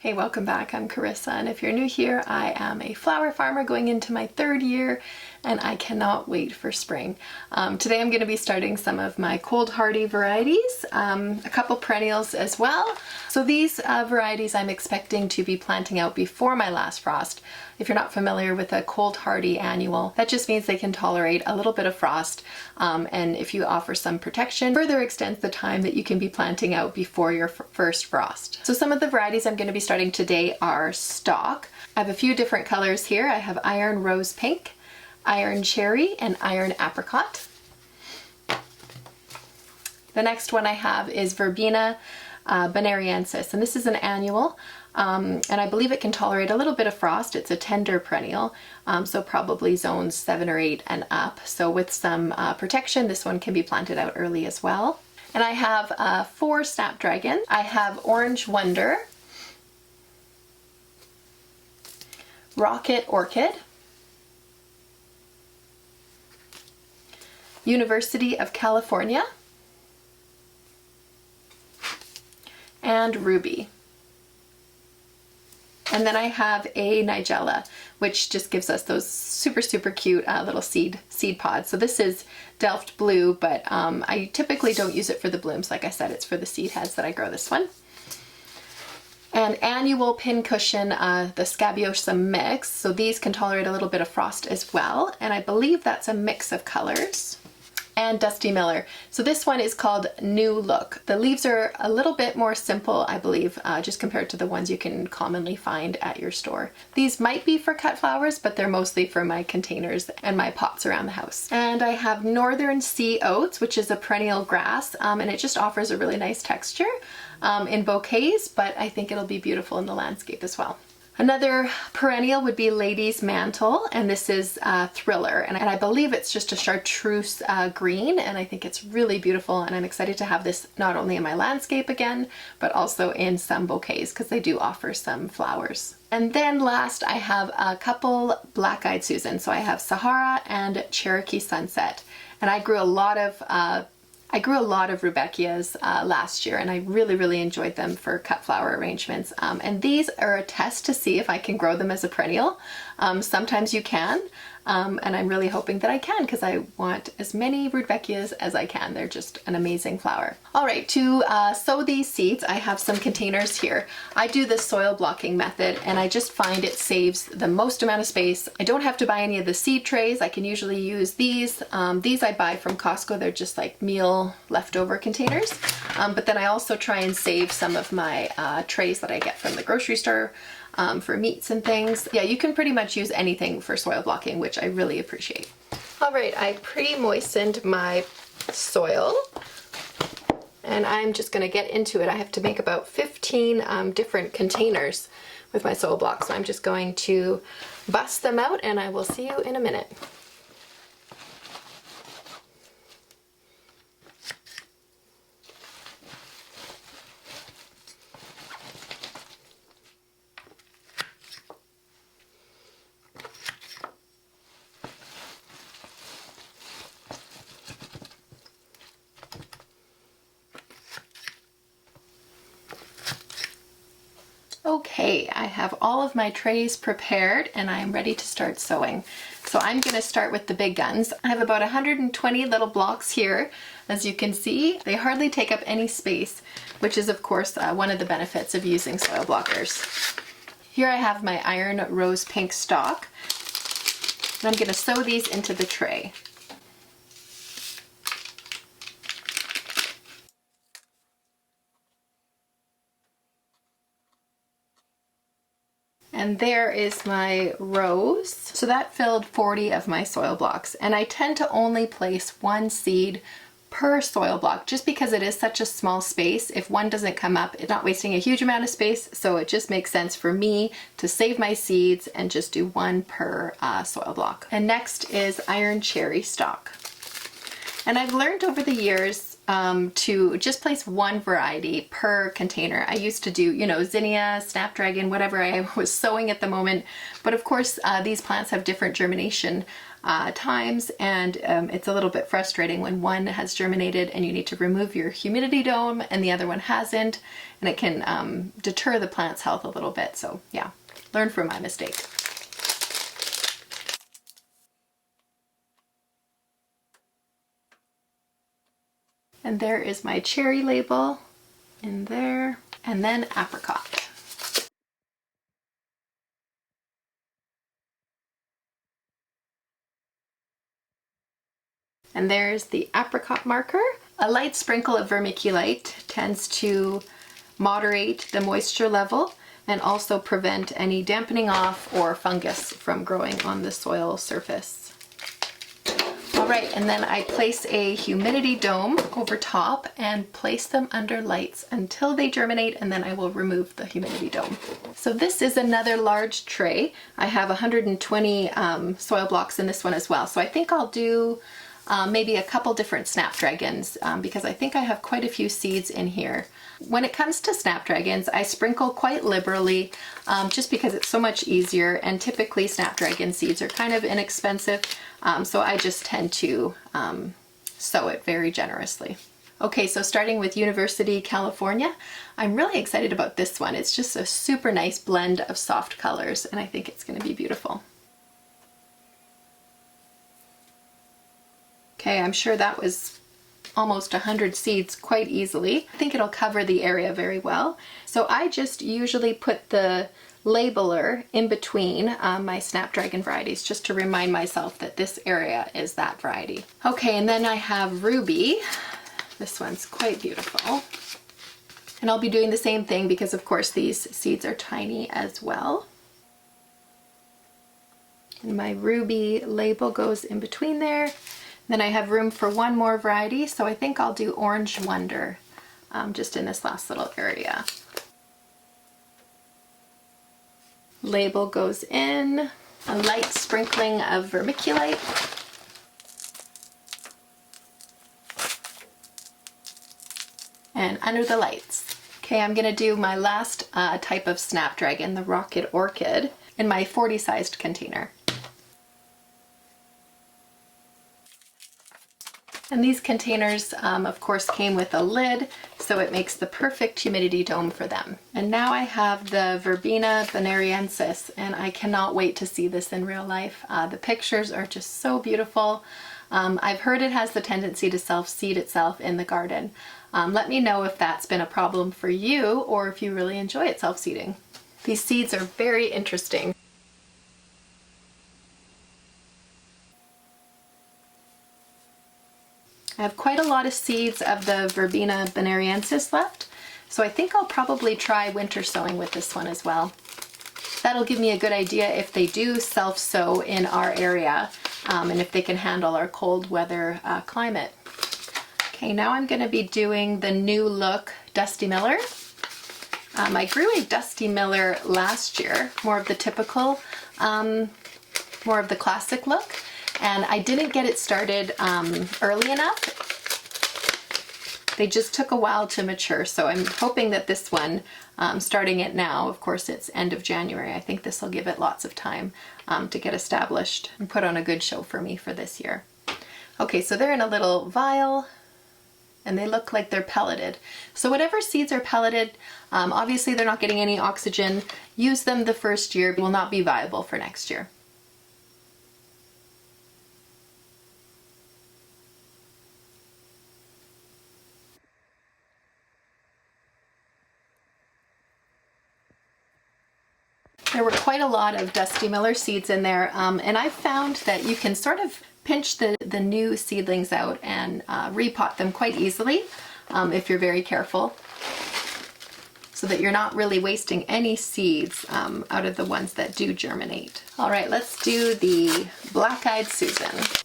Hey, welcome back. I'm Carissa, and if you're new here, I am a flower farmer going into my third year, and I cannot wait for spring. Today I'm going to be starting some of my cold hardy varieties, a couple perennials as well. So these varieties I'm expecting to be planting out before my last frost. If you're not familiar with a cold hardy annual, that just means they can tolerate a little bit of frost, and if you offer some protection, further extends the time that you can be planting out before your first frost. So some of the varieties I'm going to be starting today are stock. I have a few different colors here. I have iron rose pink, iron cherry, and iron apricot. The next one I have is verbena bonariensis, and this is an annual. And I believe it can tolerate a little bit of frost. It's a tender perennial, so probably zones 7 or 8 and up. So with some protection, this one can be planted out early as well. And I have 4 snapdragons. I have Orange Wonder, Rocket Orchid, University of California, and Ruby. And then I have a Nigella, which just gives us those super cute little seed pods. So this is Delft Blue, but I typically don't use it for the blooms. Like I said, it's for the seed heads that I grow this one. And annual pincushion, the Scabiosum mix. So these can tolerate a little bit of frost as well. And I believe that's a mix of colors. And Dusty Miller. So this one is called New Look. The leaves are a little bit more simple, I believe, just compared to the ones you can commonly find at your store. These might be for cut flowers, but they're mostly for my containers and my pots around the house. And I have Northern Sea Oats, which is a perennial grass, and it just offers a really nice texture in bouquets, but I think it'll be beautiful in the landscape as well. Another perennial would be Lady's Mantle, and this is Thriller, and I believe it's just a chartreuse green, and I think it's really beautiful, and I'm excited to have this not only in my landscape again, but also in some bouquets because they do offer some flowers. And then last I have a couple Black-Eyed Susan. So I have Sahara and Cherokee Sunset, and I grew a lot of rudbeckias last year, and I really enjoyed them for cut flower arrangements. And these are a test to see if I can grow them as a perennial. Sometimes you can, and I'm really hoping that I can because I want as many rudbeckias as I can. They're just an amazing flower. All right, to sow these seeds, I have some containers here. I do the soil blocking method, and I just find it saves the most amount of space. I don't have to buy any of the seed trays. I can usually use these. These I buy from Costco. They're just like meal leftover containers. But then I also try and save some of my trays that I get from the grocery store for meats and things. Yeah, you can pretty much use anything for soil blocking, which I really appreciate. All right, I pre-moistened my soil, and I'm just gonna get into it. I have to make about 15 different containers with my soil blocks, so I'm just going to bust them out, and I will see you in a minute. Okay, I have all of my trays prepared and I'm ready to start sowing. So I'm going to start with the big guns. I have about 120 little blocks here. As you can see, they hardly take up any space, which is of course one of the benefits of using soil blockers. Here I have my iron rose pink stock, and I'm going to sow these into the tray. And there is my rose. So that filled 40 of my soil blocks. And I tend to only place 1 seed per soil block just because it is such a small space. If one doesn't come up, it's not wasting a huge amount of space. So it just makes sense for me to save my seeds and just do 1 per soil block. And next is iron cherry stock. And I've learned over the years to just place one variety per container. I used to do, you know, zinnia, snapdragon, whatever I was sowing at the moment. But of course, these plants have different germination times, and it's a little bit frustrating when one has germinated and you need to remove your humidity dome and the other one hasn't, and it can deter the plant's health a little bit. So yeah, learn from my mistake. And there is my cherry label in there, and then apricot. And there's the apricot marker. A light sprinkle of vermiculite tends to moderate the moisture level and also prevent any dampening off or fungus from growing on the soil surface. All right, and then I place a humidity dome over top and place them under lights until they germinate, and then I will remove the humidity dome. So this is another large tray. I have 120 soil blocks in this one as well. So I think I'll do maybe a couple different snapdragons because I think I have quite a few seeds in here. When it comes to snapdragons, I sprinkle quite liberally just because it's so much easier, and typically snapdragon seeds are kind of inexpensive, so I just tend to sow it very generously. Okay, so starting with University, California, I'm really excited about this one. It's just a super nice blend of soft colors, and I think it's going to be beautiful. Okay, I'm sure that was almost 100 seeds quite easily. I think it'll cover the area very well. So I just usually put the labeler in between my snapdragon varieties just to remind myself that this area is that variety. Okay, and then I have Ruby. This one's quite beautiful. And I'll be doing the same thing because of course these seeds are tiny as well. And my Ruby label goes in between there. Then I have room for one more variety, so I think I'll do Orange Wonder just in this last little area. Label goes in, a light sprinkling of vermiculite. And under the lights. Okay, I'm gonna do my last type of snapdragon, the Rocket Orchid, in my 40 sized container. And these containers, of course, came with a lid, so it makes the perfect humidity dome for them. And now I have the Verbena bonariensis, and I cannot wait to see this in real life. The pictures are just so beautiful. I've heard it has the tendency to self-seed itself in the garden. Let me know if that's been a problem for you or if you really enjoy it self-seeding. These seeds are very interesting. I have quite a lot of seeds of the Verbena bonariensis left, so I think I'll probably try winter sowing with this one as well. That'll give me a good idea if they do self-sow in our area and if they can handle our cold weather climate. Okay, now I'm going to be doing the new look Dusty Miller. I grew a Dusty Miller last year, more of the typical, more of the classic look. And I didn't get it started early enough. They just took a while to mature, so I'm hoping that this one, starting it now, of course it's end of January, I think this will give it lots of time to get established and put on a good show for me for this year. Okay, so they're in a little vial and they look like they're pelleted. So whatever seeds are pelleted, obviously they're not getting any oxygen. Use them the first year, will not be viable for next year. There were quite a lot of Dusty Miller seeds in there, and I found that you can sort of pinch the new seedlings out and repot them quite easily if you're very careful, so that you're not really wasting any seeds out of the ones that do germinate. All right, let's do the Black-Eyed Susan.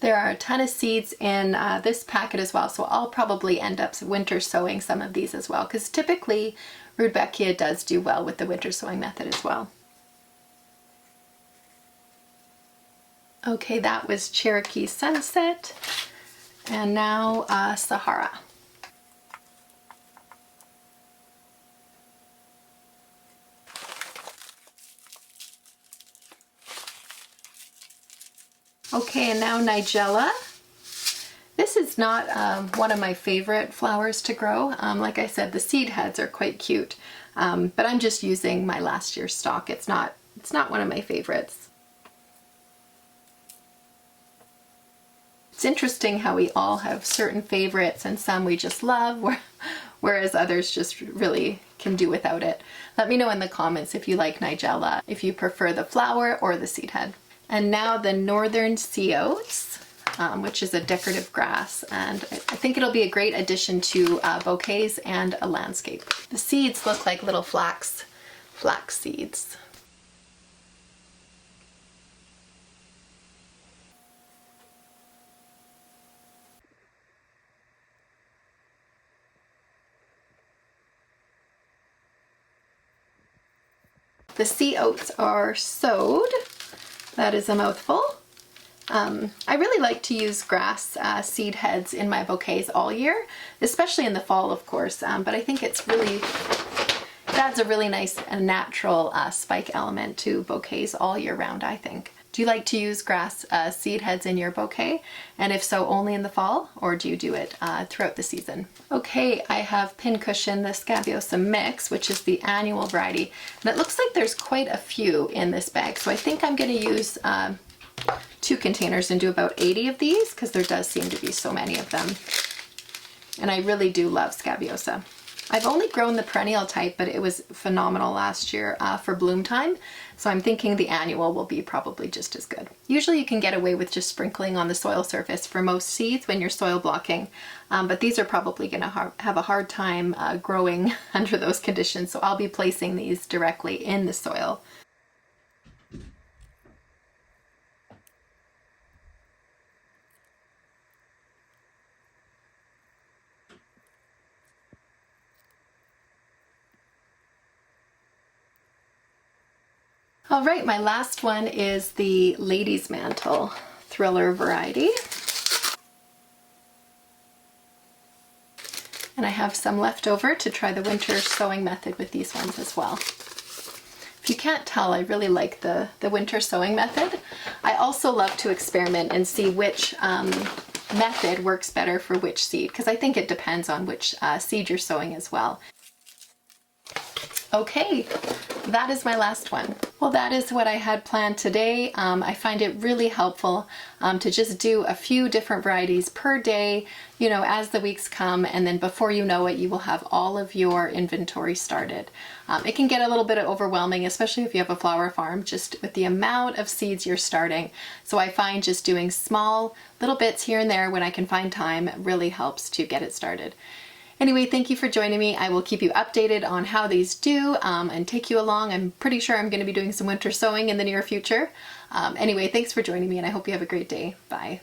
There are a ton of seeds in this packet as well, so I'll probably end up winter sowing some of these as well, because typically Rudbeckia does do well with the winter sowing method as well. Okay, that was Cherokee Sunset. And now Sahara. Okay, and now Nigella. This is not one of my favorite flowers to grow. Like I said, the seed heads are quite cute, but I'm just using my last year's stock. It's not one of my favorites. It's interesting how we all have certain favorites and some we just love, whereas others just really can do without it. Let me know in the comments if you like Nigella, if you prefer the flower or the seed head. And now the northern sea oats, which is a decorative grass, and I think it'll be a great addition to bouquets and a landscape. The seeds look like little flax seeds. The sea oats are sowed. That is a mouthful. I really like to use grass seed heads in my bouquets all year, especially in the fall, of course, but I think it adds a really nice and natural spike element to bouquets all year round, I think. Do you like to use grass seed heads in your bouquet? And if so, only in the fall, or do you do it throughout the season? Okay, I have pincushion, the Scabiosa mix, which is the annual variety. And it looks like there's quite a few in this bag, so I think I'm going to use 2 containers and do about 80 of these, because there does seem to be so many of them. And I really do love Scabiosa. I've only grown the perennial type, but it was phenomenal last year for bloom time. So I'm thinking the annual will be probably just as good. Usually you can get away with just sprinkling on the soil surface for most seeds when you're soil blocking, but these are probably going to have a hard time growing under those conditions. So I'll be placing these directly in the soil. All right, my last one is the Lady's Mantle Thriller variety. And I have some left over to try the winter sowing method with these ones as well. If you can't tell, I really like the winter sowing method. I also love to experiment and see which method works better for which seed, because I think it depends on which seed you're sowing as well. Okay, that is my last one. Well, that is what I had planned today. I find it really helpful to just do a few different varieties per day, you know, as the weeks come, and then before you know it, you will have all of your inventory started. It can get a little bit overwhelming, especially if you have a flower farm, just with the amount of seeds you're starting. So I find just doing small little bits here and there when I can find time really helps to get it started. Anyway, thank you for joining me. I will keep you updated on how these do and take you along. I'm pretty sure I'm going to be doing some winter sowing in the near future. Anyway, thanks for joining me, and I hope you have a great day. Bye.